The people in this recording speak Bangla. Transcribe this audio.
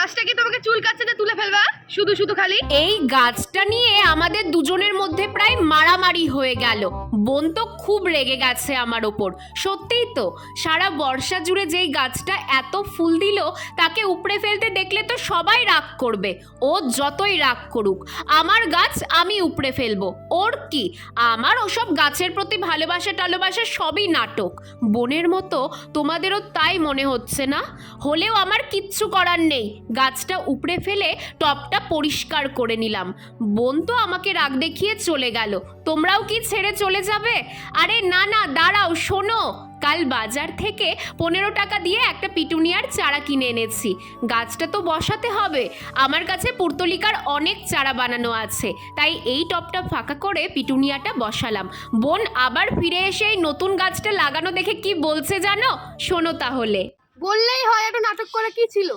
গাছটা কি তোমাকে চুলকাচ্ছে যে তুলে ফেলবা শুধু শুধু খালি? এই গাছটা নিয়ে আমাদের দুজনের মধ্যে প্রায় মারামারি হয়ে গেল। বোন তো খুব রেগে গেছে আমার ওপর। সত্যিই তো, সারা বর্ষা জুড়ে যেই গাছটা এত ফুল দিল তাকে উপড়ে ফেলতে দেখলে তো সবাই রাগ করবে। ও যতই রাগ করুক, আমার গাছ আমি উপড়ে ফেলবো। ওর কি? আমার ওসব গাছের প্রতি ভালোবাসা টালোবাসা সবই নাটক। বোনের মতো তোমাদেরও তাই মনে হচ্ছে না? হলেও আমার কিচ্ছু করার নেই, গাছটা উপড়ে ফেলে টপটা পরিষ্কার করে নিলাম। বোন তো আমাকে রাগ দেখিয়ে চলে গেল। তোমরাও কি ছেড়ে চলে যাবে? আরে না না, দাঁড়াও, শোনো। কাল বাজার থেকে 15 টাকা দিয়ে একটা পিটুনিয়ার চারা কিনে এনেছি। গাছটা তো বসাতে হবে। আমার কাছে পুর্তলিকার অনেক চারা বানানো আছে, তাই এই টপটা ফাঁকা করে পিটুনিয়াটা বসালাম। বোন আবার ফিরে এসে এই নতুন গাছটা লাগানো দেখে কি বলছে জানো? শোনো তাহলে। বললেই হয়, একটু নাটক করে কি ছিল?